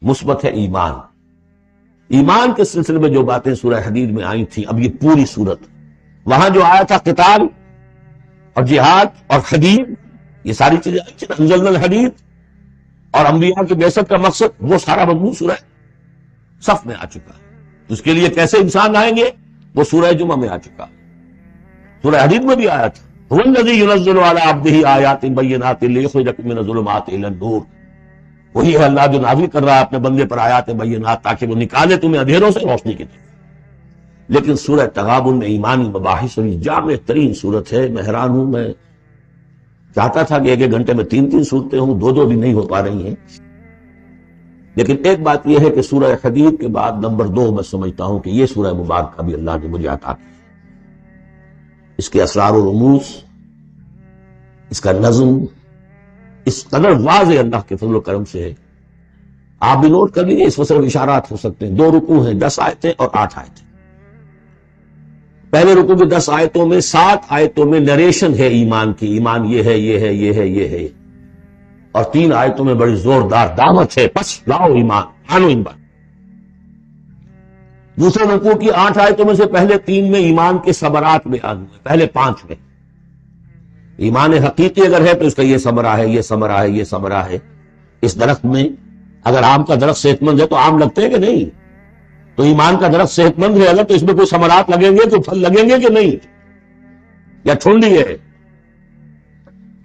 مثبت ہے ایمان. ایمان کے سلسلے میں جو باتیں سورہ حدید میں آئی تھیں، اب یہ پوری سورت، وہاں جو آیا تھا قتال اور جہاد اور حدید، یہ ساری چیزیں آئی تھیں. انزلنا الحدید اور انبیاء کی بعثت کا مقصد، وہ سارا مضمون سورہ صف میں آ چکا ہے. اس کے لیے کیسے انسان آئیں گے وہ سورہ جمعہ میں آ چکا. سورہ حدید میں بھی آیا تھا، هو الذی ينزل علی عبدہ آیات بینات لیخرجکم من الظلمات الی النور. وہی ہے اللہ جو نازل کر رہا ہے اپنے بندے پر آیات بینات تاکہ وہ نکالے تمہیں اندھیروں سے روشنی کی طرف. لیکن سورہ تغابن میں ایمانی مباحث اور جامع ترین صورت ہے. میں حیران ہوں، میں چاہتا تھا کہ ایک ایک گھنٹے میں 3 صورتیں ہوں، 2 بھی نہیں ہو پا رہی ہیں. لیکن ایک بات یہ ہے کہ سورہ حدید کے بعد نمبر 2 میں سمجھتا ہوں کہ یہ سورہ مبارکہ بھی اللہ نے مجھے عطا کی. اس کے اسرار و رموز، اس کا نظم اس قدر واضح اللہ کے فضل و کرم سے ہے. آپ بھی نوٹ کر لیجیے، اس میں صرف اشارات ہو سکتے ہیں. 2 رکوع ہیں، 10 آیتیں اور 8 آیتیں. پہلے رکوع کی 10 آیتوں میں 7 آیتوں میں نریشن ہے ایمان کی، ایمان یہ ہے یہ ہے یہ ہے یہ ہے، اور 3 آیتوں میں بڑی زوردار دعوت ہے، پس لاؤ ایمان، آنو ایمان. دوسرے رکوع کی 8 آیتوں میں سے پہلے 3 میں ایمان کے ثمرات بیان ہوئے، پہلے 5 میں ایمان حقیقی اگر ہے تو اس کا یہ ثمرہ ہے، یہ ثمرہ ہے، یہ ثمرہ ہے. اس درخت میں اگر آم کا درخت صحت مند ہے تو آم لگتے ہیں کہ نہیں؟ تو ایمان کا درخت صحت مند ہے اگر تو اس میں کوئی ثمرات لگیں گے، کوئی پھل لگیں گے کہ نہیں؟ یا ٹھنڈی ہے؟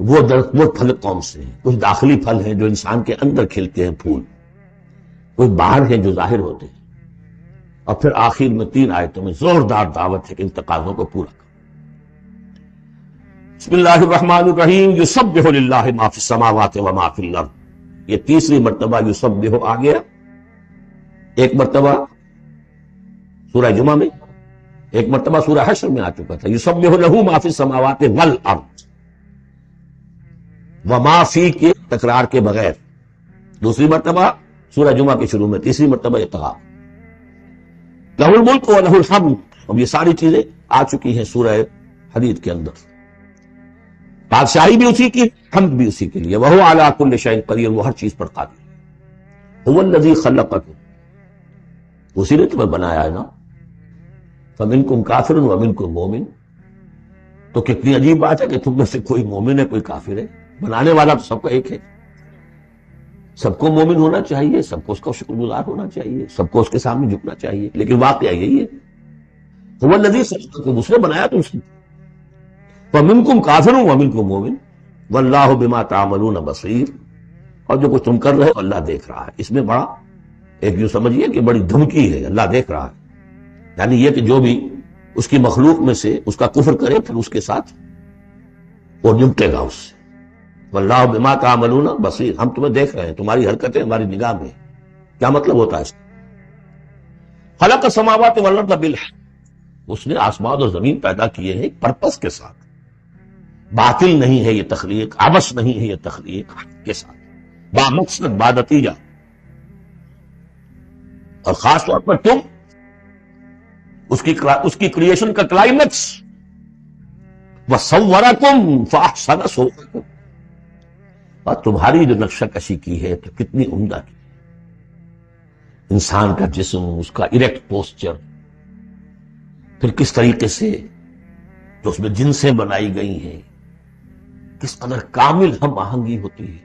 وہ درخت، وہ پھل کون سے ہیں؟ کچھ داخلی پھل ہیں جو انسان کے اندر کھلتے ہیں پھول، کچھ باہر ہیں جو ظاہر ہوتے ہیں. اور پھر آخر میں 3 آیتوں میں زوردار دعوت ہے کہ ان تقاضوں کو پورا کرو. بسم اللہ الرحمن الرحیم. یسبح للہ ما فی السماوات و ما فی الارض. یہ تیسری مرتبہ یسبح آ گیا. ایک مرتبہ سورہ جمعہ میں، ایک مرتبہ سورہ حشر میں آ چکا تھا. یسبح لہ ما فی السماوات والارض، وما فی کے تکرار کے بغیر. دوسری مرتبہ سورہ جمعہ کے شروع میں، تیسری مرتبہ اتغاب. لہ الملک و لہ الحمد. اب یہ ساری چیزیں آ چکی ہیں سورہ حدید کے اندر. بادشاہی بھی اسی کی، حمد بھی اسی کے لیے. وہو علی کل شیء قدیر، وہ ہر چیز پر قادر. هو الذی خلقکم، اسی نے تمہیں بنایا ہے نا. فمنکم کافر ومنکم مومن. تو کتنی عجیب بات ہے کہ تم میں سے کوئی مومن ہے کوئی کافر ہے. بنانے والا تو سب کا ایک ہے. سب کو مومن ہونا چاہیے، سب کو اس کا شکر گزار ہونا چاہیے، سب کو اس کے سامنے جھکنا چاہیے. لیکن واقعہ یہی ہے، هو الذی خلقکم، اس نے بنایا تم سے. فمنکم کافر ومنکم مومن واللہ بما تعملون بصیر. اور جو کچھ تم کر رہے ہو اللہ دیکھ رہا ہے. اس میں بڑا ایک یوں سمجھیے کہ بڑی دھمکی ہے، اللہ دیکھ رہا ہے. یعنی یہ کہ جو بھی اس کی مخلوق میں سے اس کا کفر کرے پھر اس کے ساتھ وہ نمٹے گا اس سے. واللہ بما تعملون بصیر، ہم تمہیں دیکھ رہے ہیں، تمہاری حرکتیں ہماری نگاہ میں. کیا مطلب ہوتا ہے اس کا؟ خلق السماوات والارض بالحق، اس نے آسمان اور زمین پیدا کیے ہیں ایک پرپس کے ساتھ. باطل نہیں ہے یہ تخلیق، عبث نہیں ہے یہ تخلیق، حق کے ساتھ، با مقصد، با نتیجہ. اور خاص طور پر تم اس کی کریشن کا کلائمیکس. وَصَوَّرَكُمْ فَأَحْسَنَ صُوَرَكُمْ، اور تمہاری جو نقشہ کشی کی ہے تو کتنی عمدہ کی. انسان کا جسم، اس کا اریکٹ پوسچر، پھر کس طریقے سے جو اس میں جنسیں بنائی گئی ہیں، کس قدر کامل ہم آہنگی ہوتی ہے.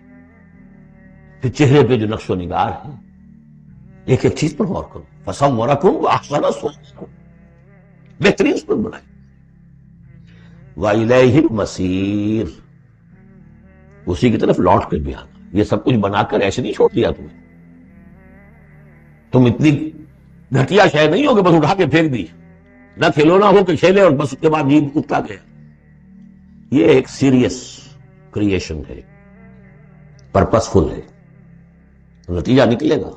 پھر چہرے پہ جو نقش و نگار ہے، ایک ایک چیز پر غور کرو. فَصَوَّرَكُمْ وَأَحْسَنَ صُوَرَكُمْ، بہترین صورت بنائی. وَإِلَيْهِ الْمَصِيرُ، اسی کی طرف لوٹ کر بھی آنا. یہ سب کچھ بنا کر ایسے نہیں چھوڑ دیا تمہیں. تم اتنی گھٹیا شے نہیں ہو کہ بس اٹھا کے پھینک دی. نہ کھلونا ہو کہ کھیلے اور بس اس کے بعد جیب اٹھتا گیا. یہ ایک سیریس کریشن ہے، پرپسفل ہے، نتیجہ نکلے گا.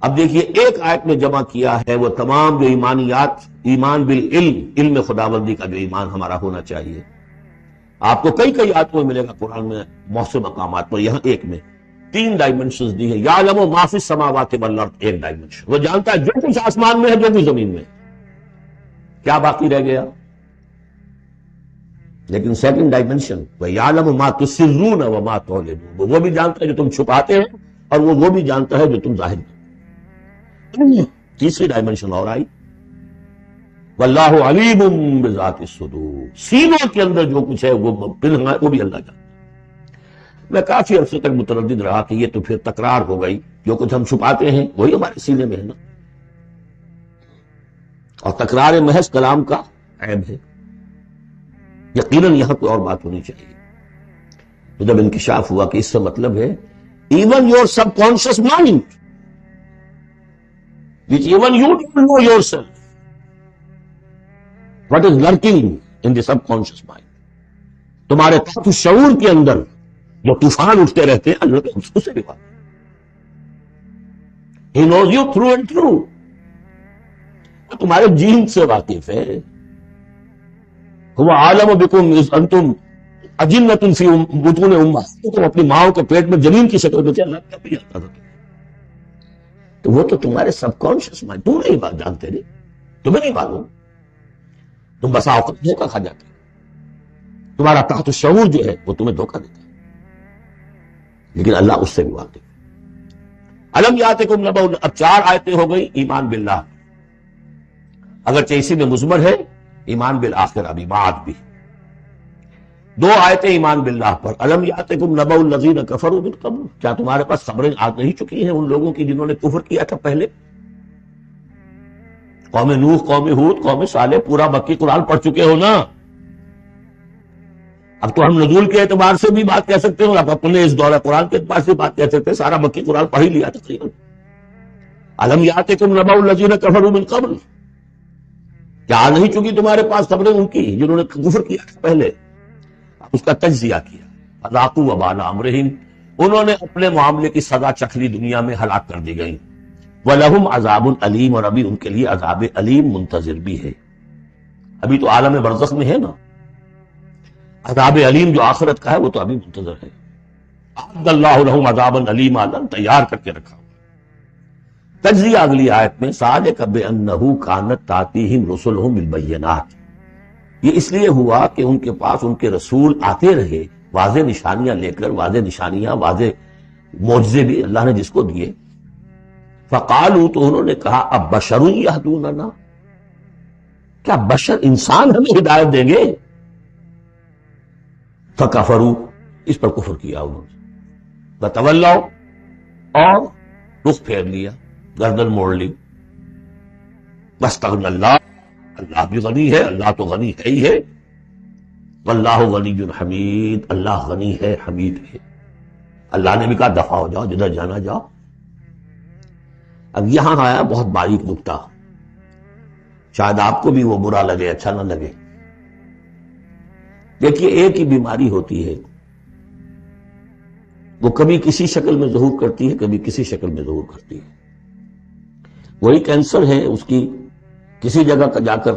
اب دیکھیے ایک آیت میں جمع کیا ہے وہ تمام جو ایمانیات، ایمان بالعلم، علم خداوندی کا جو ایمان ہمارا ہونا چاہیے. آپ کو کئی آیتوں میں ملے گا قرآن میں بہت سے مقامات پر. یہاں ایک میں 3 ڈائمنشنز دی ہیں. یعلم ما فی السماوات والارض، ایک ڈائمنشن، وہ جانتا ہے جو کچھ آسمان میں ہے جو کچھ زمین میں ہے. کیا باقی رہ گیا؟ لیکن سیکنڈ ڈائمنشن، وَيَعْلَمُ مَا تُسِرُّونَ وَمَا تُعْلِنُونَ، وہ بھی جانتا ہے جو تم چھپاتے ہو اور وہ بھی جانتا ہے جو تم ظاہر میں. تیسری ڈائمنشن اور آئی، واللہ علیم بذات الصدور، سینوں کے اندر جو کچھ ہے وہ بھی اللہ جانتا ہے. میں کافی عرصے تک متردد رہا کہ یہ تو پھر تکرار ہو گئی، جو کچھ ہم چھپاتے ہیں وہی ہمارے سینے میں ہے نا، اور تکرار محض کلام کا عیب ہے. یقیناً یہاں کوئی اور بات ہونی چاہیے. تو جب انکشاف ہوا کہ اس سے مطلب ہے even your sub conscious mind which even you don't know yourself what is lurking in the subconscious mind، تمہارے تحت الشعور کے اندر جو طوفان اٹھتے رہتے ہیں اللہ کے اس سے بھی بات. He knows you through and through، تمہارے جین سے واقف ہے. هو عالم بكم اذ انتم اجنۃ فی بطون امہاتکم، تم اپنی ماؤں کے پیٹ میں جنین کی شکل میں تھے، اللہ کا بھی آتا تھا. تو وہ تو تمہارے سب کانشیس مائنڈ، تم نہیں بات جانتے نہیں، تمہیں نہیں معلوم، تم بسا اوقات دھوکہ کھا جاتے. تمہارا تحت الشعور جو ہے وہ تمہیں دھوکہ دیتا ہے، لیکن اللہ اس سے بھی واقف. الم یاتکم نبأ، اب 4 آیتیں ہو گئی ایمان باللہ، اگرچہ اسی میں مضمر ہے ایمان بالآخرہ بھی، معاد بھی. 2 آیتیں ایمان باللہ پر. الم یاتکم نبأ الذین کفروا من قبل، کیا تمہارے پاس خبریں آ نہیں چکی ہیں ان لوگوں کی جنہوں نے کفر کیا تھا پہلے؟ قوم نوح، قوم ہود، قوم صالح، پورا مکی قرآن پڑھ چکے ہو نا. اب تو ہم نزول کے اعتبار سے بھی بات کہہ سکتے ہو، اب اپنے اس دورہ قرآن کے اعتبار سے بات کہہ سکتے ہیں، سارا مکی قرآن پڑھ ہی لیا تقریباً. الم یاتکم نبأ الذین کفروا من قبل، کیا آ نہیں چکی تمہارے پاس خبریں ان کی جنہوں نے کفر کیا تھا پہلے؟ اس کا تجزیہ کیا. اذاقوا وبال امرہم، انہوں نے اپنے معاملے کی سزا چکھ لی، دنیا میں ہلاک کر دی گئی. وَلَهُمْ عَذَابٌ عَلِيمٌ، اور ابھی ان کے لیے عذاب علیم منتظر بھی ہے. ابھی تو عالم برزخ میں ہے نا، عذاب علیم جو آخرت کا ہے وہ تو ابھی منتظر ہے. اعد اللہ لہم عذابا علیما، تیار کر کے رکھا. تجزیہ اگلی آیت میں، ذالک بأنہ کانت تأتیہم رسلہم بالبینات، یہ اس لیے ہوا کہ ان کے پاس ان کے رسول آتے رہے واضح نشانیاں لے کر، واضح نشانیاں، واضح معجزے بھی اللہ نے جس کو دیے. فقالوا، تو انہوں نے کہا اب بشر یہدوننا، کیا بشر انسان ہمیں ہدایت دیں گے؟ فکفروا، اس پر کفر کیا انہوں نے. وتولوا، اور رخ پھیر لیا، گردن موڑ لی. واستغنى اللہ، اللہ بھی غنی ہے، اللہ تو غنی ہے ہی ہے. واللہ غنی حمید، اللہ غنی ہے، حمید ہے. اللہ نے بھی کہا دفع ہو جاؤ، جدھر جانا جاؤ. اب یہاں آیا بہت باریک نکتہ، شاید آپ کو بھی وہ برا لگے، اچھا نہ لگے. دیکھیے، ایک ہی بیماری ہوتی ہے، وہ کبھی کسی شکل میں ظہور کرتی ہے، کبھی کسی شکل میں ظہور کرتی ہے. وہی کینسر ہے، اس کی کسی جگہ جا کر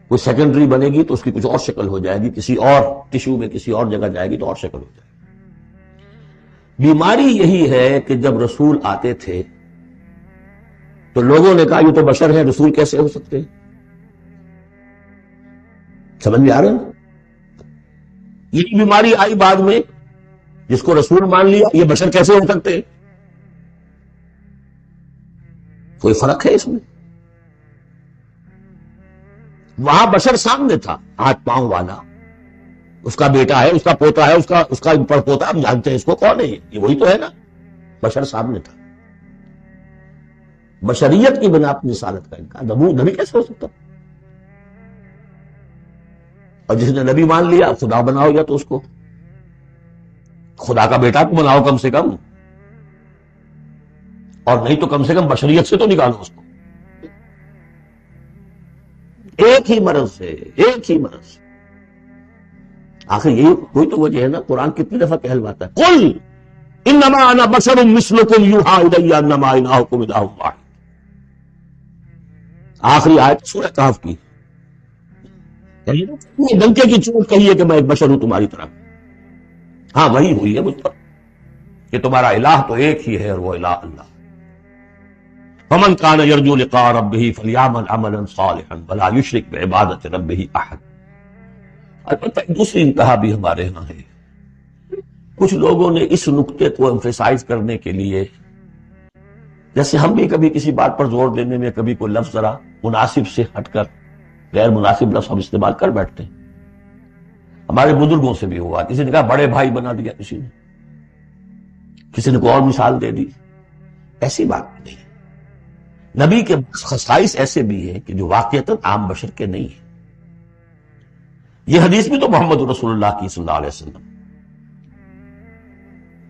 کوئی سیکنڈری بنے گی تو اس کی کچھ اور شکل ہو جائے گی، کسی اور ٹشو میں کسی اور جگہ جائے گی تو اور شکل ہو جائے گی. بیماری یہی ہے کہ جب رسول آتے تھے تو لوگوں نے کہا یہ تو بشر ہے، رسول کیسے ہو سکتے ہیں؟ سمجھ میں آ رہا ہے؟ یہی بیماری آئی بعد میں، جس کو رسول مان لیا، یہ بشر کیسے ہو سکتے ہیں؟ کوئی فرق ہے اس میں؟ وہاں بشر سامنے تھا، ہاتھ پاؤں والا، اس کا بیٹا ہے، اس کا پوتا ہے، اس کا پڑ پوتا، ہم جانتے ہیں اس کو کون ہے، یہ وہی تو ہے نا. بشر سامنے تھا. بشریت کی بنا پر رسالت کا انکار، نبی کیسے ہو سکتا؟ اور جس نے نبی مان لیا خدا بناؤ، یا تو اس کو خدا کا بیٹا تو بناؤ کم سے کم، اور نہیں تو کم سے کم بشریت سے تو نکالو اس کو. ایک ہی مرض ہے، ایک ہی مرض. آخر یہی کوئی تو وجہ ہے نا، قرآن کتنی دفعہ کہلواتا ہے قل انما انا بشر مثلکم یوحی الی انما الہکم الہ واحد. آخری آیت سورہ کہف کی، ڈنکے کی چوٹ کہی ہے کہ میں ایک بشر ہوں تمہاری طرح. ہاں وہی ہوئی ہے مجھ پر کہ تمہارا الہ تو ایک ہی ہے، اور وہ الہ اللہ. فمن کان یرجو لقاء ربہ فلیعمل عملا صالحا ولا یشرک بعبادۃ ربہ احد. البتہ دوسری انتہا بھی ہمارے ہاں ہے. کچھ لوگوں نے اس نقطے کو ایمفیسائز کرنے کے لیے، جیسے ہم بھی کبھی کسی بات پر زور دینے میں کبھی کوئی لفظ ذرا مناسب سے ہٹ کر غیر مناسب لفظ ہم استعمال کر بیٹھتے ہیں. ہمارے بزرگوں سے بھی ہوا، کسی نے کہا بڑے بھائی بنا دیا، کسی نے کوئی اور مثال دے دی. ایسی بات نہیں. نبی کے خصائص ایسے بھی ہیں کہ جو واقعتاً عام بشر کے نہیں ہیں. یہ حدیث بھی تو محمد رسول اللہ کی صلی اللہ علیہ وسلم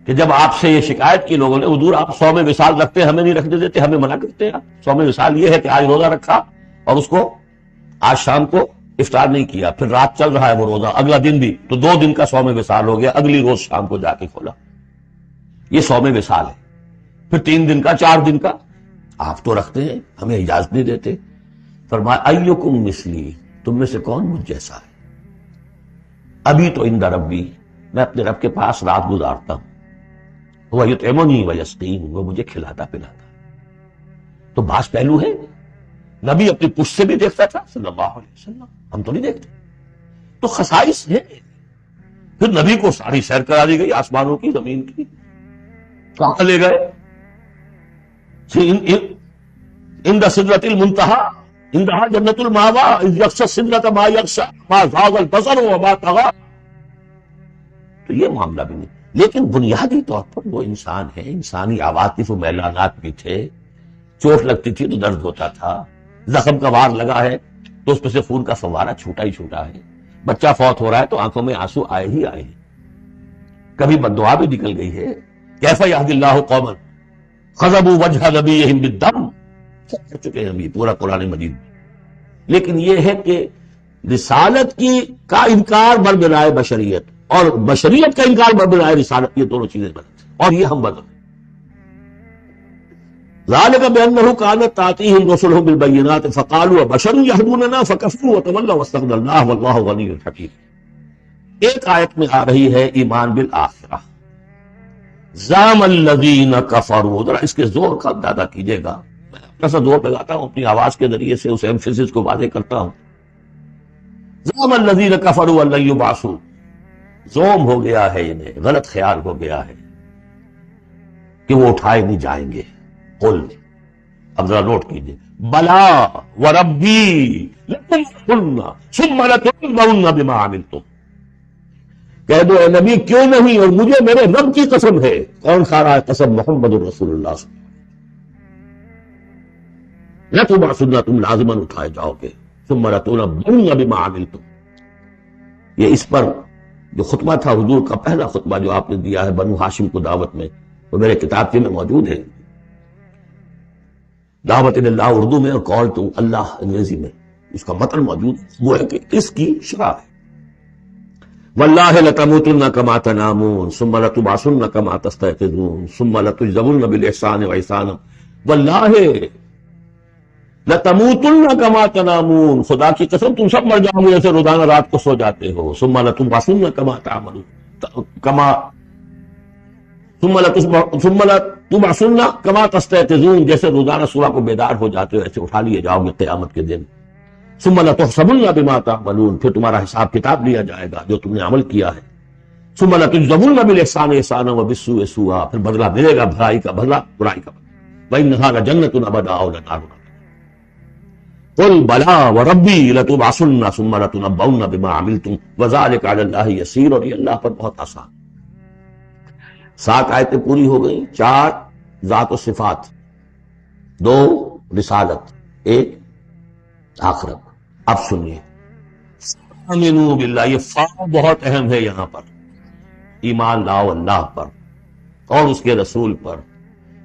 کہ جب آپ سے یہ شکایت کی لوگوں نے، حضور آپ صوم وصال رکھتے ہیں، ہمیں نہیں رکھنے دیتے، ہمیں منع کرتے ہیں. صوم وصال یہ ہے کہ آج روزہ رکھا اور اس کو آج شام کو افطار نہیں کیا، پھر رات چل رہا ہے وہ روزہ، اگلا دن بھی، تو 2 دن کا صوم وصال ہو گیا، اگلی روز شام کو جا کے کھولا. یہ صوم وصال ہے. پھر 3 دن کا، 4 دن کا آپ تو رکھتے ہیں، ہمیں اجازت نہیں دیتے. فرمایا ایکم مثلی، تم میں سے کون مجھ جیسا ہے؟ ابھی تو عند ربی، میں اپنے رب کے پاس رات گزارتا ہوں، وہ یطعمنی ویسقین، وہ مجھے کھلاتا پلاتا. تو بعض پہلو ہے نبی اپنی پشت سے بھی دیکھتا تھا صلی اللہ علیہ وسلم، ہم تو نہیں دیکھتے. تو خصائص ہے. پھر نبی کو ساری سیر کرا دی گئی، آسمانوں کی، زمین کی. کہاں لے گئے؟ عند سدرۃ المنتہی، عندہا جنت المأوی، اذ یغشی السدرۃ ما یغشی ما زاغ البصر وما طغی. تو یہ معاملہ بھی نہیں. لیکن بنیادی طور پر وہ انسان ہے، انسانی عواطف و میلانات بھی تھے. چوٹ لگتی تھی تو درد ہوتا تھا، زخم کا وار لگا ہے تو اس پہ سے خون کا فوارہ چھوٹا ہی چھوٹا ہے. بچہ فوت ہو رہا ہے تو آنکھوں میں آنسو آئے ہی آئے. کبھی بددعا بھی نکل گئی ہے. کیف یہدی اللہ قوما خضبوا وجہ نبیہم بالدم، سب کر چکے ہیں ہم یہ پورا قرآن مجید. لیکن یہ ہے کہ رسالت کی کا انکار بربنائے بشریت اور بشریت کا انکار بربنائے رسالت، یہ دونوں چیزیں غلط ہیں، اور یہ ہم بدل. ذالک بانہ کانت تاتیہم رسلہم بالبینات فقالوا بشر یہدوننا فکفروا وتولوا واستغنى اللہ واللہ غنی حکیم. ایک آیت میں آ رہی ہے ایمان بالآخرہ. زعم الذین کفروا، ذرا اس کے زور کا اندازہ کیجیے گا. میں اپنا سا زور لگاتا ہوں، اپنی آواز کے ذریعے سے اس ایمفیسس کو واضح کرتا ہوں. زعم الذین کفروا ان لن یبعثوا، زوم ہو گیا ہے، انہیں غلط خیال ہو گیا ہے کہ وہ اٹھائے نہیں جائیں گے. قل، اب ذرا نوٹ کیجیے، بلا وربی لتنبؤن ثم لتنبؤن بما عملتم. کہہ دو اے نبی کیوں نہیں، اور مجھے میرے رب کی قسم ہے. کون کھا رہا ہے قسم؟ محمد الرسول اللہ صلی اللہ علیہ وسلم. لتبعثن، تم لازماً اٹھائے جاؤ گے. ثم لتنبؤن بما عملتم. یہ اس پر جو خطبہ تھا حضور کا، پہلا خطبہ جو آپ نے دیا ہے بنو ہاشم کو دعوت میں، وہ میرے کتابچے میں موجود ہے. دعوت اللہ اردو میں اور کال تو اللہ انگریزی میں. اس کا متن موجود ہے. وہ ہے کہ اس کی شرح ہے. واللہ لتموتن کما تنامون ثم لتبعثن کما تستيقظون ثم لتجزون بالاحسان واحسانا. واللہ لتموتن کما تنامون، خدا کی قسم تم سب مر جاؤ گے جیسے روزانہ رات کو سو جاتے ہو. ثم لتبعثن کما تعملون، ثم لتبعثن کما تستيقظون، جیسے روزانہ صبح کو بیدار ہو جاتے ہو ایسے اٹھا لیے جاؤ گے قیامت کے دن. ثم لتحسبن بما تعملون، پھر تمہارا حساب کتاب لیا جائے گا جو تم نے عمل کیا ہے. ثم لتجزون بالاحسان احسانا وبالسوء سوءا، پھر بدلہ ملے گا بھلائی کا بدلہ برائی کا بدلہ. وانھا لجنۃ ابدا او لنار. قل بلا وربی لتبعثن ثم لتنبؤن بما عملتم وذلک علی اللہ یسیر، اور یہ اللہ پر بہت آسان. 7 آیتیں پوری ہو گئیں. 4 ذات و صفات، 2 رسالت، 1 آخرت. اب سنیے، آمنوا باللہ، یہ فا بہت اہم ہے یہاں پر. ایمان لاؤ اللہ پر اور اس کے رسول پر.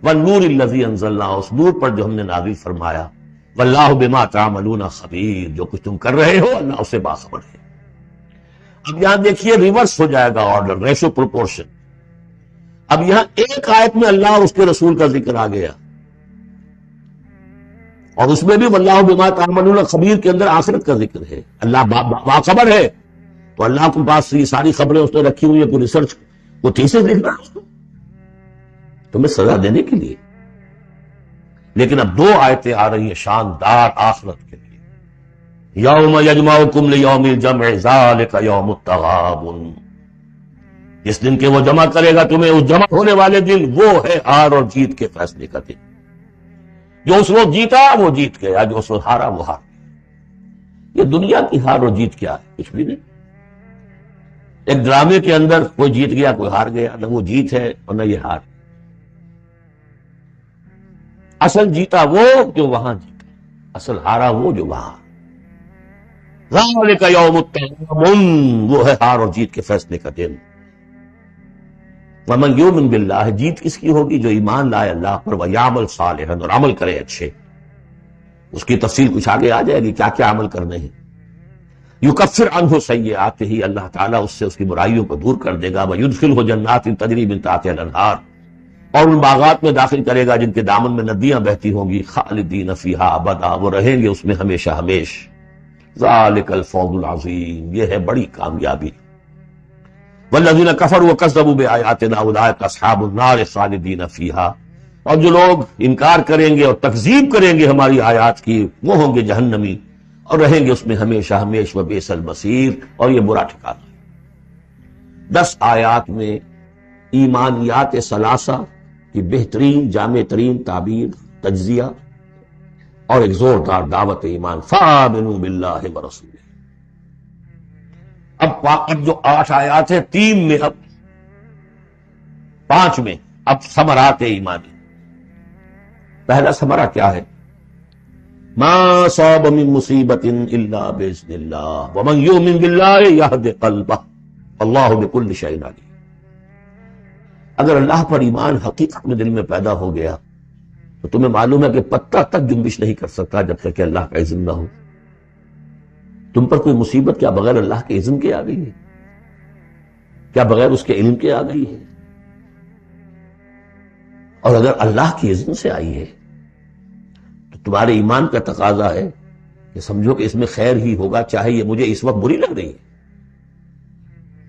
والنور الذی انزلنا، اس نور پر جو ہم نے نازل فرمایا. واللہ بما تعملون خبیر، جو کچھ تم کر رہے ہو اللہ اسے باخبر ہے. اب یہاں دیکھیے ریورس ہو جائے گا آرڈر، ریشو پروپورشن. اب یہاں ایک آیت میں اللہ اور اس کے رسول کا ذکر آ گیا، اور اس میں بھی واللہ بما تعملون خبیر کے اندر آخرت کا ذکر ہے. اللہ باخبر ہے، تو اللہ کے پاس یہ ساری خبریں اس نے رکھی ہوئی ہیں، کوئی ریسرچ وہ تھیسس لکھ رہا ہے اس کو تمہیں سزا دینے کے لیے. لیکن اب 2 آیتیں آ رہی ہیں شاندار آخرت کے لیے. یوم یجمعکم لیوم الجمع ذالک یوم التغابن. جس دن کے وہ جمع کرے گا تمہیں، اس جمع ہونے والے دن وہ ہے ہار اور جیت کے فیصلے کا دن۔ جو اس وقت جیتا وہ جیت گیا، جو اس وقت ہارا وہ ہار گیا۔ یہ دنیا کی ہار اور جیت کیا ہے؟ کچھ بھی نہیں۔ ایک ڈرامے کے اندر کوئی جیت گیا کوئی ہار گیا، نہ وہ جیت ہے اور نہ یہ ہار۔ اصل جیتا وہ جو وہاں جیتا، اصل ہارا وہ جو وہاں۔ ذالک یوم التغابن، وہ ہے ہار اور جیت کے فیصلے کا دن۔ ومن یؤمن باللہ، جیت کس کی ہوگی؟ جو ایمان لائے اللہ پر، ویعمل صالحا، اور عمل کرے اچھے۔ اس کی تفصیل کچھ آگے آ جائے گی کیا کیا عمل کرنے ہیں۔ یکفر عنہ سیئاتہ، اللہ تعالیٰ اس سے اس کی برائیوں کو دور کر دے گا۔ ویدخلہ جنات تجری من تحتہا الانہار، اور ان باغات میں داخل کرے گا جن کے دامن میں ندیاں بہتی ہوں گی۔ خالدین فیہا ابدا، وہ رہیں گے اس میں ہمیشہ ہمیش۔ ذالک الفوز العظیم، یہ ہے بڑی کامیابی۔ والذین کفروا وکذبوا بآیاتنا اولئک اصحاب النار خالدین فیہا، اور جو لوگ انکار کریں گے اور تکذیب کریں گے ہماری آیات کی، وہ ہوں گے جہنمی اور رہیں گے اس میں ہمیشہ ہمیش۔ وبئس المصیر، اور یہ برا ٹھکانہ ہے۔ 10 آیات میں ایمانیات ثلاثہ کی بہترین جامع ترین تعبیر، تجزیہ اور ایک زوردار دعوت ایمان۔ فآمنوا باللہ ورسولہ۔ اب جو 8 آیات ہیں، 3 میں، اب 5 میں اب ثمرات ایمانی۔ پہلا ثمرہ کیا ہے؟ ما صاب من مصیبت الا باذن اللہ ومن یؤمن باللہ یہد قلبہ اللہ بکل شیء علیم۔ اگر اللہ پر ایمان حقیقت میں دل میں پیدا ہو گیا تو تمہیں معلوم ہے کہ پتہ تک جنبش نہیں کر سکتا جب تک کہ اللہ کا اذن نہ ہو۔ تم پر کوئی مصیبت کیا بغیر اللہ کے اذن کے آ گئی ہے؟ کیا بغیر اس کے علم کے آ گئی ہے؟ اور اگر اللہ کی اذن سے آئی ہے تو تمہارے ایمان کا تقاضا ہے کہ سمجھو کہ اس میں خیر ہی ہوگا، چاہے یہ مجھے اس وقت بری لگ رہی ہے،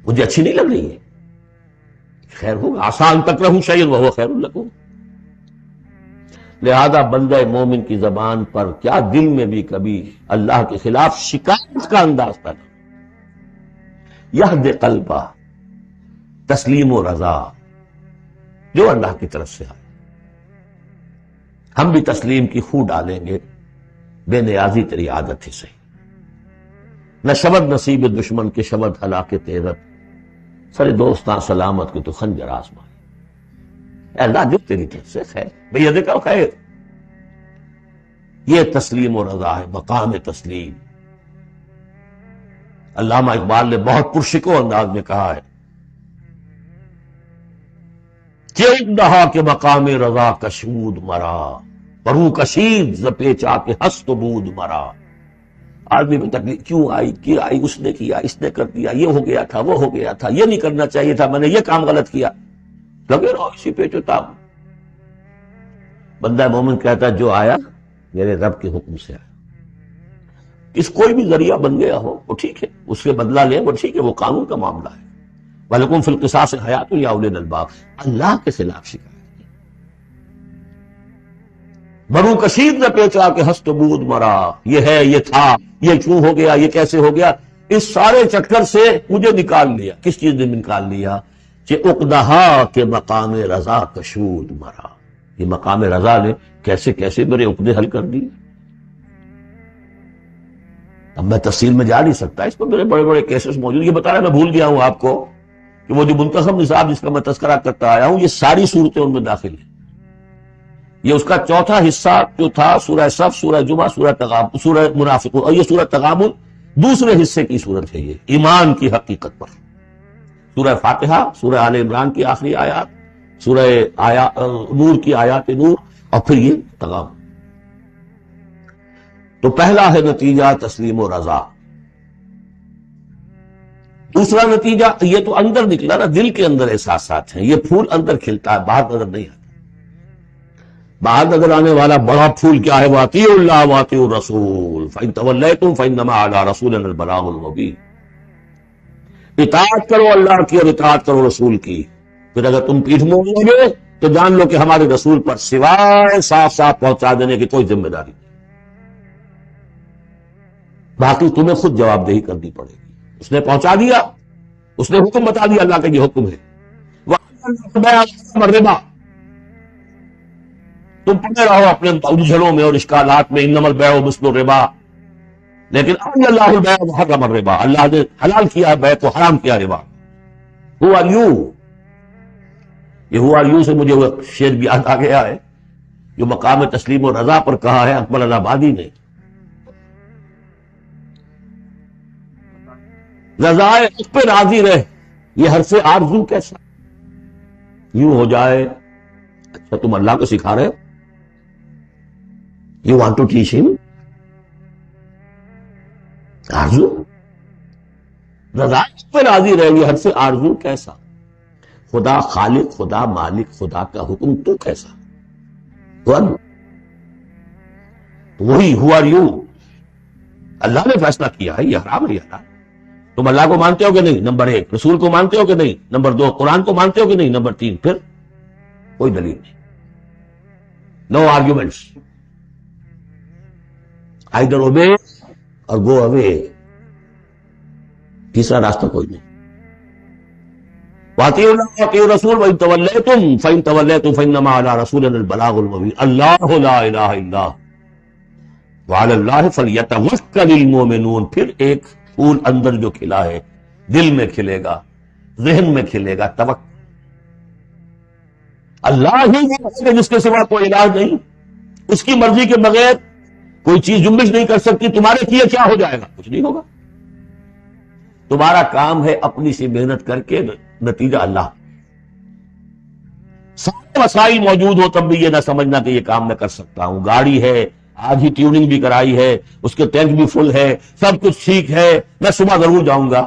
مجھے اچھی نہیں لگ رہی ہے، خیر ہوگا۔ عسیٰ ان تکرہوا شیئا وہو خیر لکم۔ لہذا بندہ مومن کی زبان پر کیا دل میں بھی کبھی اللہ کے خلاف شکایت کا انداز پیدا، یہد قلبہ، تسلیم و رضا، جو اللہ کی طرف سے آئے۔ ہم بھی تسلیم کی خو ڈالیں گے، بے نیازی تیری عادت ہی صحیح، نہ شبد نصیب دشمن کے شبد ہلاک تیرت، سر دوستاں سلامت کے تو خنجر آزمائے۔ اے اللہ جو تیری طرف سے خیر، بھئی یہ دیکھو خیر، یہ تسلیم و رضا ہے، مقام تسلیم۔ علامہ اقبال نے بہت پرشکو انداز میں کہا ہے چیک کے مقام رضا کشود مرا، پرو کشید ز پیچا کے ہست بود مرا۔ آدمی میں تکلیف کیوں آئی، کیا آئی، اس نے کیا، اس نے کر دیا، یہ ہو گیا تھا، وہ ہو گیا تھا، یہ نہیں کرنا چاہیے تھا، میں نے یہ کام غلط کیا، لگے رہو اسی پیچ و تاب۔ بندہ مومن کہتا ہے جو آیا میرے رب کے حکم سے آیا، اس کوئی بھی ذریعہ بن گیا ہو وہ ٹھیک ہے، اس سے بدلہ لیں وہ ٹھیک ہے، وہ قانون کا معاملہ ہے۔ وَلَكُمْ فِي الْقِصَاصِ حَيَاةٌ يَا أُولِي الْأَلْبَابِ، اللہ کے خلاف شکایت برو کشید نہ پیچا کہ ہست بود مرا، یہ ہے، یہ تھا، یہ کیوں ہو گیا، یہ کیسے ہو گیا، اس سارے چکر سے مجھے نکال لیا۔ کس چیز نے نکال لیا؟ کہ عقدہا کے مقام رضا کشود مرا، یہ مقام رضا نے کیسے کیسے میرے عقدے حل کر دی۔ اب میں تفصیل میں جا نہیں سکتا، اس پر میرے بڑے بڑے کیسز موجود، یہ بتا رہا میں بھول گیا ہوں آپ کو کہ وہ جو منتخب نصاب جس کا میں تذکرہ کرتا آیا ہوں، یہ ساری صورتیں ان میں داخل ہیں۔ یہ اس کا چوتھا حصہ جو تھا سورہ صف، سورہ جمعہ، سورہ تغابن، سورہ منافقون، اور یہ سورہ تغابن دوسرے حصے کی صورت ہے، یہ ایمان کی حقیقت پر۔ سورہ فاتحہ، سورہ آل عمران کی آخری آیات، سورہ نور کی آیات نور، اور پھر یہ تغابن۔ تو پہلا ہے نتیجہ تسلیم و رضا۔ دوسرا نتیجہ، یہ تو اندر نکلا نا، دل کے اندر احساسات ہیں، یہ پھول اندر کھلتا ہے، باہر نظر نہیں آتا۔ باہر نظر آنے والا بڑا پھول کیا ہے؟ وَأَطِیعُوا اللَّهَ وَأَطِیعُوا الرَّسُولَ فَإِن تَوَلَّیْتُمْ فَإِنَّمَا عَلَىٰ رَسُولِنَا الْبَلَاغُ الْمُبِینُ۔ اطاعت کرو اللہ کی اور اطاعت کرو رسول کی، پھر اگر تم پیٹھ موڑ لو گے تو جان لو کہ ہمارے رسول پر سوائے صاف صاف پہنچا دینے کی کوئی ذمہ داری نہیں، باقی تمہیں خود جواب دہی کرنی پڑے گی۔ اس نے پہنچا دیا، اس نے حکم بتا دیا، اللہ کا یہ حکم ہے، ربا، تم پڑے رہو اپنے الجھنوں میں اور اشکالات میں، انما البیع مثل الربا، لیکن اللہ البیع وحرم الربا، اللہ نے حلال کیا بیع کو، حرام کیا ربا. ہو آر یو، یہ ہو آر یو سے مجھے وہ شعر بھی یاد آ گیا ہے جو مقام تسلیم و رضا پر کہا ہے اکبر الہبادی نے. رضائے حق پہ راضی رہ، یہ حرف آرزو کیسا یوں ہو جائے. اچھا تم اللہ کو سکھا رہے ہو، یو وانٹ ٹو ٹیچ ہم آرزو، رضائے حق پہ راضی رہ، یہ حرف آرزو کیسا. خدا خالق، خدا مالک، خدا کا حکم تو کیسا. وہی ہو آر یو، اللہ نے فیصلہ کیا ہے یہ حرام ہے یہ حلال. تم اللہ کو مانتے ہو کہ نہیں؟ نمبر 1. رسول کو مانتے ہو کہ نہیں؟ نمبر 2. قرآن کو مانتے ہو کہ نہیں؟ نمبر 3. پھر کوئی دلیل نہیں، نو آرگیومنٹس، آئیدر اوبے اور گو اوے، تیسرا راستہ کوئی نہیں. وَأَطِيعُوا اللَّهَ وَأَطِيعُوا الرَّسُولَ وَإِن تَوَلَّيْتُمْ فَإِن تَوَلَّيْتُمْ فَإِنَّمَا عَلَىٰ رَسُولِنَا الْبَلَاغُ الْمُبِينُ اللَّهُ لَا إِلَٰهَ إِلَّا هُوَ وَعَلَى اللَّهِ فَلْيَتَوَكَّلِ الْمُؤْمِنُونَ. پھر ایک پھول اندر جو کھلا ہے دل میں کھلے گا، ذہن میں کھلے گا، توکل. اللہ ہی ہے جس کے سوا کوئی الہ نہیں، اس کی مرضی کے بغیر کوئی چیز جنبش نہیں کر سکتی. تمہارے کیے کیا ہو جائے گا؟ کچھ نہیں ہوگا. تمہارا کام ہے اپنی سی محنت کر کے، نتیجہ اللہ. سارے وسائل موجود ہو تب بھی یہ نہ سمجھنا کہ یہ کام میں کر سکتا ہوں. گاڑی ہے، آج ہی ٹیوننگ بھی کرائی ہے، اس کے ٹینک بھی فل ہے، سب کچھ ٹھیک ہے، میں صبح ضرور جاؤں گا.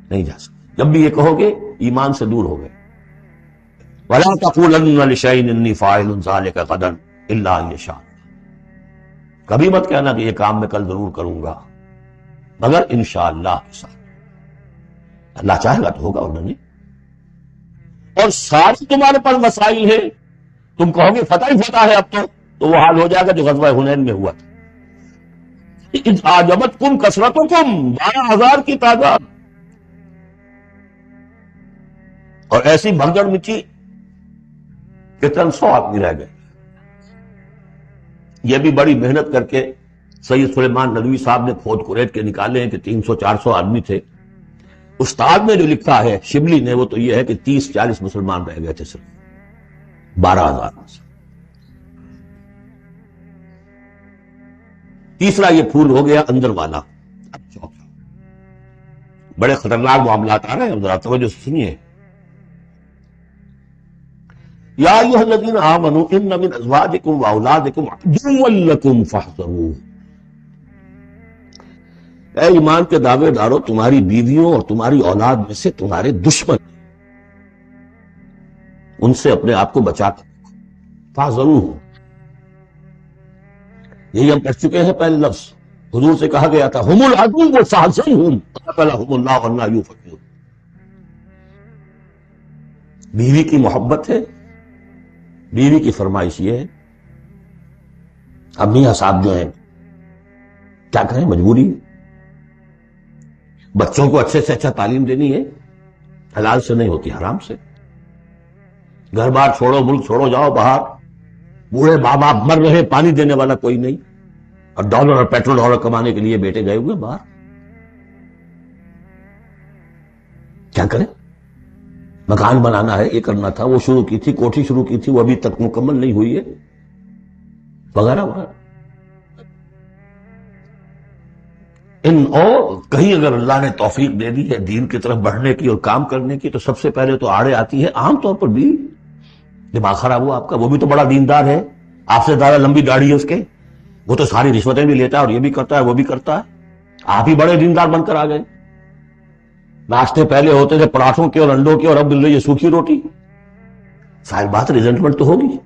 نہیں جا سکتا. جب بھی یہ کہو گے ایمان سے دور ہو گئے. وَلَا تَقُولَنَّ لِشَيْءٍ إِنِّي فَاعِلٌ ذَلِكَ غَدًا إِلَّا أَن يَشَاءَ اللَّهُ. کبھی مت کہنا کہ یہ کام میں کل ضرور کروں گا مگر انشاءاللہ کے ساتھ. اللہ چاہے گا تو ہوگا اور نہیں. اور سارے تمہارے پاس وسائل ہیں، تم کہو گے فتح ہی فتح ہے اب تو وہ حال ہو جائے گا جو غزوہ حنین میں ہوا تھا. اذ اعجبتکم کثرتکم، 12,000 کی تعداد، اور ایسی بھگدڑ مچی کہ چند 100 آدمی رہ گئے. یہ بھی بڑی محنت کر کے سید سلیمان ندوی صاحب نے کھود کریٹ کے نکالے ہیں کہ 300-400 آدمی تھے. استاد نے جو لکھا ہے شبلی نے وہ تو یہ ہے کہ 30-40 مسلمان رہ گئے تھے صرف 12,000 میں سے. تیسرا یہ پھول ہو گیا اندر والا. اب چوتھا، بڑے خطرناک معاملات آ رہے ہیں، ذرا توجہ سے سنیے. یا ایھا الذین آمنوا ان من ازواجکم واولادکم عدوا لکم فاحذروہ. اے ایمان کے دعوے دارو، تمہاری بیویوں اور تمہاری اولاد میں سے تمہارے دشمن، ان سے اپنے آپ کو بچا کر رکھو. فاحذروہ، یہی ہم پڑھ چکے ہیں پہلے لفظ. حضور سے کہا گیا تھا ہم العدو فاحذرہم قاتلہم اللہ انا یؤفکون. بیوی کی محبت ہے، بیوی کی فرمائش یہ ہے. اب میاں صاحب جو ہیں کیا کریں، مجبوری ہے. بچوں کو اچھے سے اچھا تعلیم دینی ہے، حلال سے نہیں ہوتی، حرام سے. گھر بار چھوڑو، ملک چھوڑو، جاؤ باہر. بوڑھے ماں باپ مر رہے، پانی دینے والا کوئی نہیں، اور ڈالر اور پیٹرول ڈالر کمانے کے لیے بیٹے گئے ہوئے باہر. کیا کریں؟ مکان بنانا ہے، یہ کرنا تھا، وہ شروع کی تھی، کوٹھی شروع کی تھی، وہ ابھی تک مکمل نہیں ہوئی ہے، وغیرہ وغیرہ. اور کہیں اگر اللہ نے توفیق دے دی ہے دین کی طرف بڑھنے کی اور کام کرنے کی، تو سب سے پہلے تو آڑے آتی ہے عام طور پر بھی دماغ خراب ہوا آپ کا. وہ بھی تو بڑا دیندار ہے، آپ سے زیادہ لمبی داڑھی ہے اس کے، وہ تو ساری رشوتیں بھی لیتا ہے اور یہ بھی کرتا ہے وہ بھی کرتا ہے. آپ ہی بڑے دیندار بن کر آ گئے. ناشتے پہلے ہوتے تھے پراٹھوں کے اور انڈوں کے، اور اب مل رہی ہے سوکھی روٹی. ظاہر بات ریزنٹمنٹ تو ہوگی.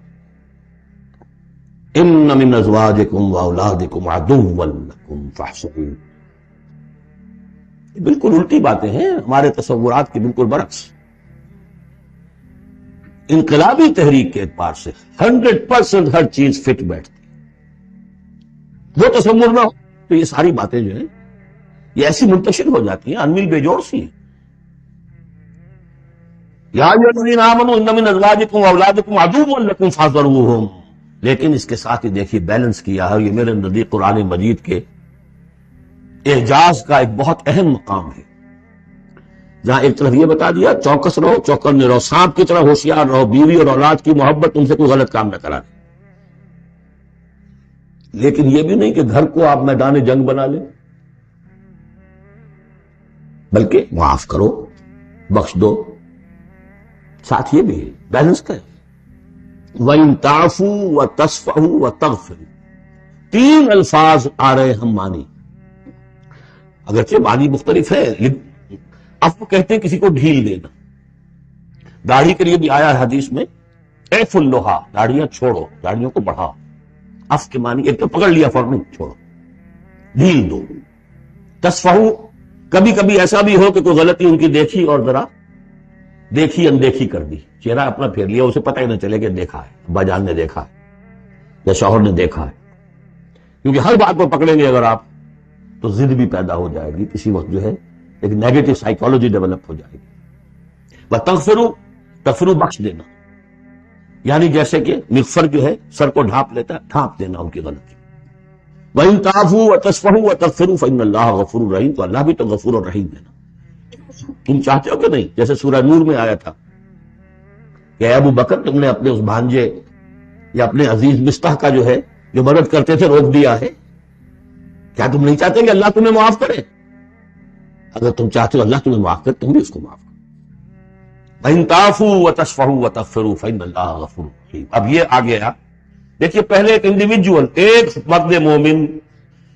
ان من ازواجکم واولادکم عدوا لکم فاحذروہ. بالکل الٹی باتیں ہیں ہمارے تصورات کی، بالکل برعکس. انقلابی تحریک کے اعتبار سے 100% ہر چیز فٹ بیٹھتی. وہ تصور نہ ہو تو یہ ساری باتیں جو ہیں یہ ایسی منتشر ہو جاتی ہیں انمل بے جوڑ سی. یا ایھا الذین آمنوا ان من ازواجکم واولادکم عدو لکم فاحذروہم. لیکن اس کے ساتھ ہی دیکھیے بیلنس کیا ہے. یہ میرے نزدیک قرآن مجید کے اعجاز کا ایک بہت اہم مقام ہے، جہاں ایک طرف یہ بتا دیا چوکس رہو، چوکنے رہو، سانپ کی طرح ہوشیار رہو، بیوی اور اولاد کی محبت تم سے کوئی غلط کام نہ کرا دے. لیکن یہ بھی نہیں کہ گھر کو آپ میدان جنگ بنا لیں، بلکہ معاف کرو، بخش دو. ساتھ یہ بھی ہے بیلنس کا ہے. وَإِن تَعْفُوا وَتَصْفَحُوا وَتَغْفِرُوا. تین الفاظ آ رہے ہم مانی، اگرچہ معنی مختلف ہے. عفو کہتے ہیں کسی کو ڈھیل دینا. داڑھی کے لیے بھی آیا ہے حدیث میں اعف اللحیٰ، داڑھیاں چھوڑو، داڑھیوں کو بڑھاؤ. عفو کے معنی ایک تو پکڑ لیا فوراً چھوڑو، ڈھیل دو. تصفحوا، کبھی کبھی ایسا بھی ہو کہ کوئی غلطی ان کی دیکھی اور ذرا دیکھی اندیکھی کر دی، چہرہ اپنا پھیر لیا، اسے پتہ ہی نہ چلے کہ دیکھا ہے، ابا جان نے دیکھا ہے یا شوہر نے دیکھا ہے. کیونکہ ہر بات کو پکڑیں گے اگر آپ تو ضد بھی پیدا ہو جائے گی، کسی وقت جو ہے ایک نیگیٹو سائیکالوجی ڈیولپ ہو جائے گی. وَتَغْفِرُوا، تغفروا بخش دینا، یعنی جیسے کہ مغفر جو ہے سر کو ڈھانپ لیتا ہے، ڈھانپ دینا ان کی غلطی. وَإِن تَعْفُوا وَتَصْفَحُوا وَتَغْفِرُوا فَإِنَّ اللَّهَ غَفُورٌ رَحِيمٌ. تو اللہ بھی تو غفور اور رحیم ہے نا. تم چاہتے ہو کہ نہیں؟ جیسے سورہ نور میں آیا تھا کہ اے ابو بکر تم نے اپنے اس بھانجے یا اپنے عزیز مستح کا جو ہے جو مدد کرتے تھے روک دیا ہے. کیا تم نہیں چاہتے کہ اللہ تمہیں معاف کرے؟ اگر تم چاہتے ہو اللہ تمہیں معاف کرے تم بھی اس کو معاف کرو. وَإِن تَعْفُوا وَتَصْفَحُوا وَتَغْفِرُوا فَإِنَّ اللَّهَ غَفُورٌ رَحِيمٌ. اب یہ آ گیا، دیکھیے پہلے ایک انڈیویجول، ایک مرد مومن،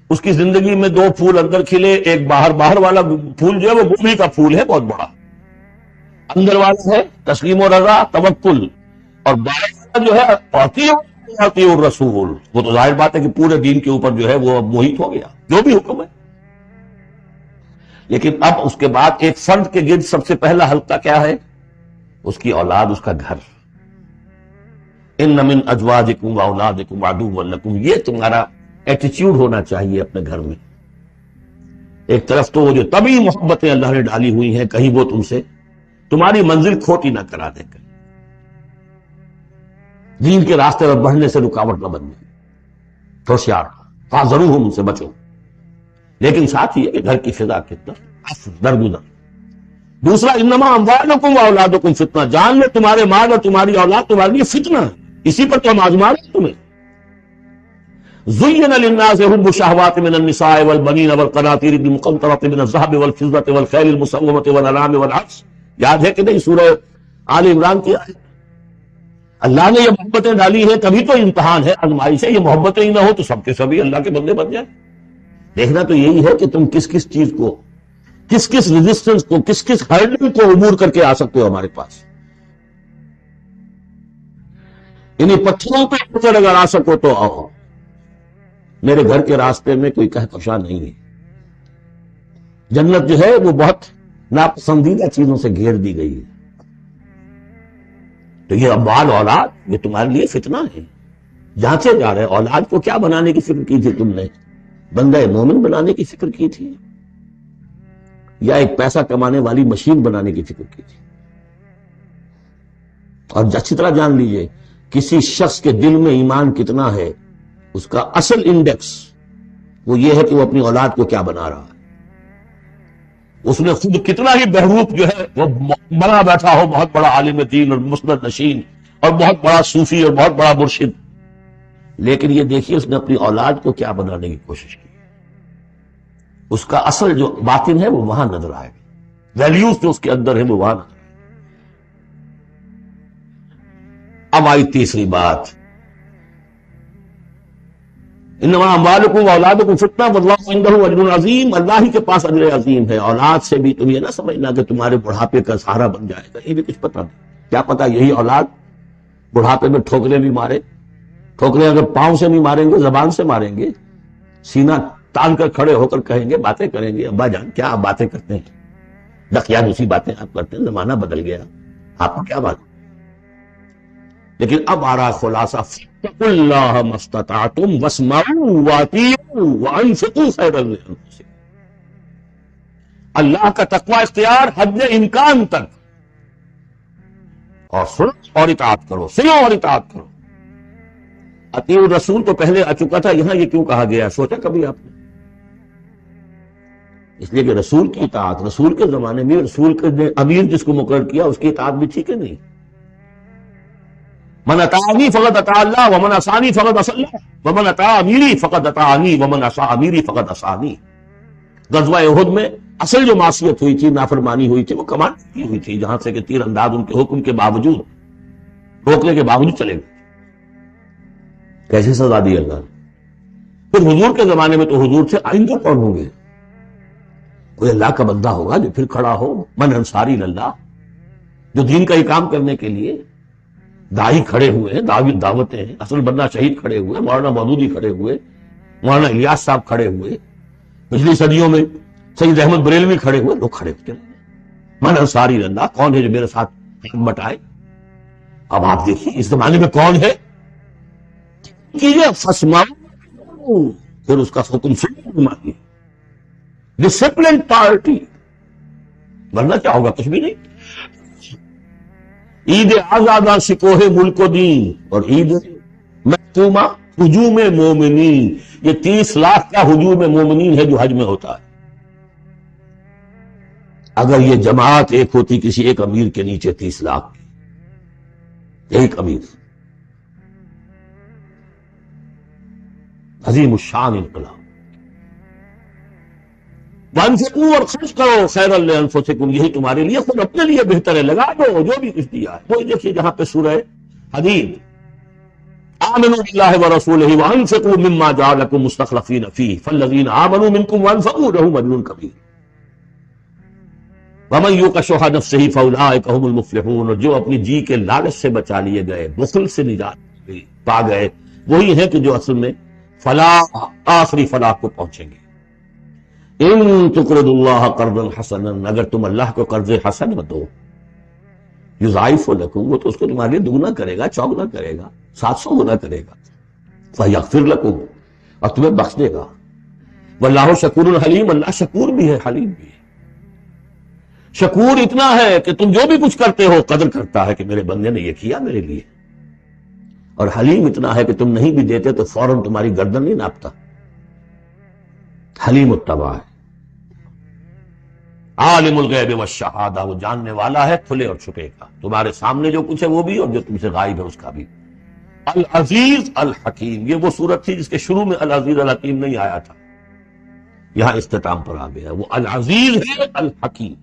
اس کی زندگی میں دو پھول اندر کھلے، ایک باہر والا پھول جو ہے وہ گوبھی کا پھول ہے بہت بڑا، اندر والا ہے تسلیم و رضا توکل، اور باہر والا جو ہے اطیعوا الرسول. وہ تو ظاہر بات ہے کہ پورے دین کے اوپر جو ہے وہ اب محیط ہو گیا جو بھی حکم ہے. لیکن اب اس کے بعد ایک فرد کے گرد سب سے پہلا حلقہ کیا ہے؟ اس کی اولاد، اس کا گھر. ان من ازواجکم واولادکم عدو لکم. یہ تمہارا ایٹیچیوڈ ہونا چاہیے اپنے گھر میں. ایک طرف تو وہ جو طبعی محبتیں اللہ نے ڈالی ہوئی ہیں، کہیں وہ تم سے تمہاری منزل کھوٹی نہ کرا دے، دین کے راستے پر بڑھنے سے رکاوٹ نہ بن جائے. ہوشیار فاحذروہم، ان سے بچو. لیکن ساتھ ہی ہے کہ گھر کی فضا کتنا عفو، درگزر. دوسرا انما اموالکم واولادکم فتنہ. جان لو تمہارے مال اور تمہاری اولاد تمہارے لیے فتنہ ہے، اسی پر تو ہم آزما رہے ہیں تمہیں. زین للناس حب الشہوات من النساء والبنین والقناطیر المقنطرۃ من الذهب والفضة والخیل المسومۃ والانعام والحرث. یاد ہے کہ نہیں سورہ آل عمران کی آیت؟ اللہ نے یہ محبتیں ڈالی ہیں، تبھی تو امتحان ہے، آزمائش ہے. یہ محبتیں ہی نہ ہو تو سب کے سبھی اللہ کے بندے بن جائیں. دیکھنا تو یہی ہے کہ تم کس کس چیز کو، کس کس ریزسٹنس کو، کس کس ہرڈل کو عبور کر کے آ سکتے ہو ہمارے پاس. انہیں پتھروں پہ اتر اگر آ سکو تو آؤ. میرے گھر کے راستے میں کوئی کہکشاں نہیں ہے. جنت جو ہے وہ بہت ناپسندیدہ چیزوں سے گھیر دی گئی ہے. تو یہ اموال اولاد یہ تمہارے لیے فتنہ ہے. جانچے جا رہے اولاد کو کیا بنانے کی فکر کی تھی تم نے؟ بندہ مومن بنانے کی فکر کی تھی یا ایک پیسہ کمانے والی مشین بنانے کی فکر کی تھی؟ اور اچھی طرح جان لیجئے کسی شخص کے دل میں ایمان کتنا ہے اس کا اصل انڈیکس وہ یہ ہے کہ وہ اپنی اولاد کو کیا بنا رہا ہے. اس نے خود کتنا ہی بہروپ جو ہے وہ بنا بیٹھا ہو، بہت بڑا عالم دین اور مسند نشین اور بہت بڑا صوفی اور بہت بڑا مرشد، لیکن یہ دیکھیے اس نے اپنی اولاد کو کیا بنانے کی کوشش کی. اس کا اصل جو باطن ہے وہ وہاں نظر آئے گا، ویلیوز جو اس کے اندر ہے وہ وہاں نظر آئے گا. اب آئی تیسری بات، انما اموالکم واولادکم فتنہ واللہ عندہ اجر عظیم. اللہ ہی کے پاس اجر عظیم ہے. اولاد سے بھی تم یہ نہ سمجھنا کہ تمہارے بڑھاپے کا سہارا بن جائے گا، یہ بھی کچھ پتہ نہیں. کیا پتہ یہی اولاد بڑھاپے میں ٹھوکریں بھی مارے. ٹھوکریں اگر پاؤں سے نہیں ماریں گے زبان سے ماریں گے، سینہ تان کر کھڑے ہو کر کہیں گے، باتیں کریں گے، ابا جان کیا آپ باتیں کرتے ہیں، دقیان اسی باتیں آپ کرتے ہیں، زمانہ بدل گیا، آپ کو کیا بات. لیکن اب آ رہا خلاصہ، فاتقوا اللہ ما استطعتم واسمعوا واطیعوا وانفقوا خیرا لانفسکم. 'وَإِن تَعْفُوا وَتَصْفَحُوا وَتَغْفِرُوا فَإِنَّ اللَّهَ غَفُورٌ رَحِيمٌ'. اب آ رہا خلاصہ، فاتقوا اللہ ما استطعتم واسمعوا واطیعوا وانفقوا خیرا لانفسکم. اللہ کا تقوی اختیار حد امکان تک، اور سنو اور اطاعت کرو، سنو اور اطاعت کرو۔ اطیعوا الرسول تو پہلے آ چکا تھا، یہاں یہ کیوں کہا گیا؟ سوچا کبھی آپ نے؟ اس لیے کہ رسول کی اطاعت، رسول کے زمانے میں رسول کے امیر جس کو مقرر کیا اس کی اطاعت بھی ٹھیک ہے نہیں؟ من اطاعنی فقد اطاع اللہ ومن عصانی فقد عصى اللہ ومن اطاع امیری فقد اطاعنی ومن عصى امیری فقد عصانی۔ غزوہ احد میں اصل جو معصیت ہوئی تھی، نافرمانی ہوئی تھی، وہ کمانڈ کی ہوئی تھی، جہاں سے کہ تیر انداز ان کے حکم کے باوجود، روکنے کے باوجود چلے گئے۔ کیسے سزا دی اللہ نے؟ پھر حضور کے زمانے میں تو حضور سے آئندہ کون ہوں گے؟ کوئی اللہ کا بندہ ہوگا جو پھر کھڑا ہو، من انصاری اللہ، جو دین کا ہی کام کرنے کے لیے داعی کھڑے ہوئے ہیں، دعوتیں ہیں، اصل بندہ شہید کھڑے ہوئے، مولانا مودودی کھڑے ہوئے، مولانا الیاس صاحب کھڑے ہوئے، پچھلی صدیوں میں سید احمد بریلوی کھڑے ہوئے، لوگ کھڑے ہوتے رہے۔ من انصاری اللہ، کون ہے جو میرے ساتھ بٹائے؟ اب آپ دیکھیے اس زمانے میں کون ہے کیجیے فسماؤ، پھر اس کا حکم سنیے، مانیے، ڈسپلن پارٹی، ورنہ کیا ہوگا؟ کچھ بھی نہیں۔ عید آزادہ سپوہ ملک و دین اور عید محتومہ ہجوم مومنین، یہ 30 لاکھ کا ہجوم مومنین ہے جو حج میں ہوتا ہے۔ اگر یہ جماعت ایک ہوتی کسی ایک امیر کے نیچے 30 لاکھ کی، ایک امیر، عظیم الشان انقلاب۔ وانفقوا، اور خرچ کرو، خیرا لانفسکم، یہی تمہارے لیے، خود اپنے لیے بہتر ہے، لگا دو جو بھی کچھ دیا ہے۔ وہی دیکھیے جہاں پہ سورہ حدید، آمنوا باللہ ورسولہ وانفقوا مما جعلکم مستخلفین فیہ فالذین آمنوا منکم وانفقوا لهم اجر کبیر ومن یوق شح نفسہ فاولئک هم المفلحون، اور جو اپنی جی کے لالچ سے بچا لیے گئے، بخل سے نجات پا گئے، وہی ہیں کہ جو اصل میں فلاح، آخری فلاح کو پہنچیں گے۔ ان تقرضوا اللہ قرضا حسنا، اگر تم اللہ کو قرض حسن دو، یضاعف لکم، وہ تو اس کو تمہارے لیے دگنا کرے گا، چوگنا کرے گا، 700 گنا کرے گا، فیغفر لکم، اور تمہیں بخش دے گا۔ واللہ شکور حلیم، اللہ شکور بھی ہے، حلیم بھی ہے۔ شکور اتنا ہے کہ تم جو بھی کچھ کرتے ہو قدر کرتا ہے کہ میرے بندے نے یہ کیا میرے لیے، اور حلیم اتنا ہے کہ تم نہیں بھی دیتے تو فوراً تمہاری گردن نہیں ناپتا۔ حلیم الطبع ہے، عالم الغیب والشہادہ، وہ جاننے والا ہے کھلے اور چھپے کا، تمہارے سامنے جو کچھ ہے وہ بھی اور جو تم سے غائب ہے اس کا بھی۔ العزیز الحکیم، یہ وہ صورت تھی جس کے شروع میں العزیز الحکیم نہیں آیا تھا، یہاں اختتام پر آ گیا، وہ العزیز ہے الحکیم۔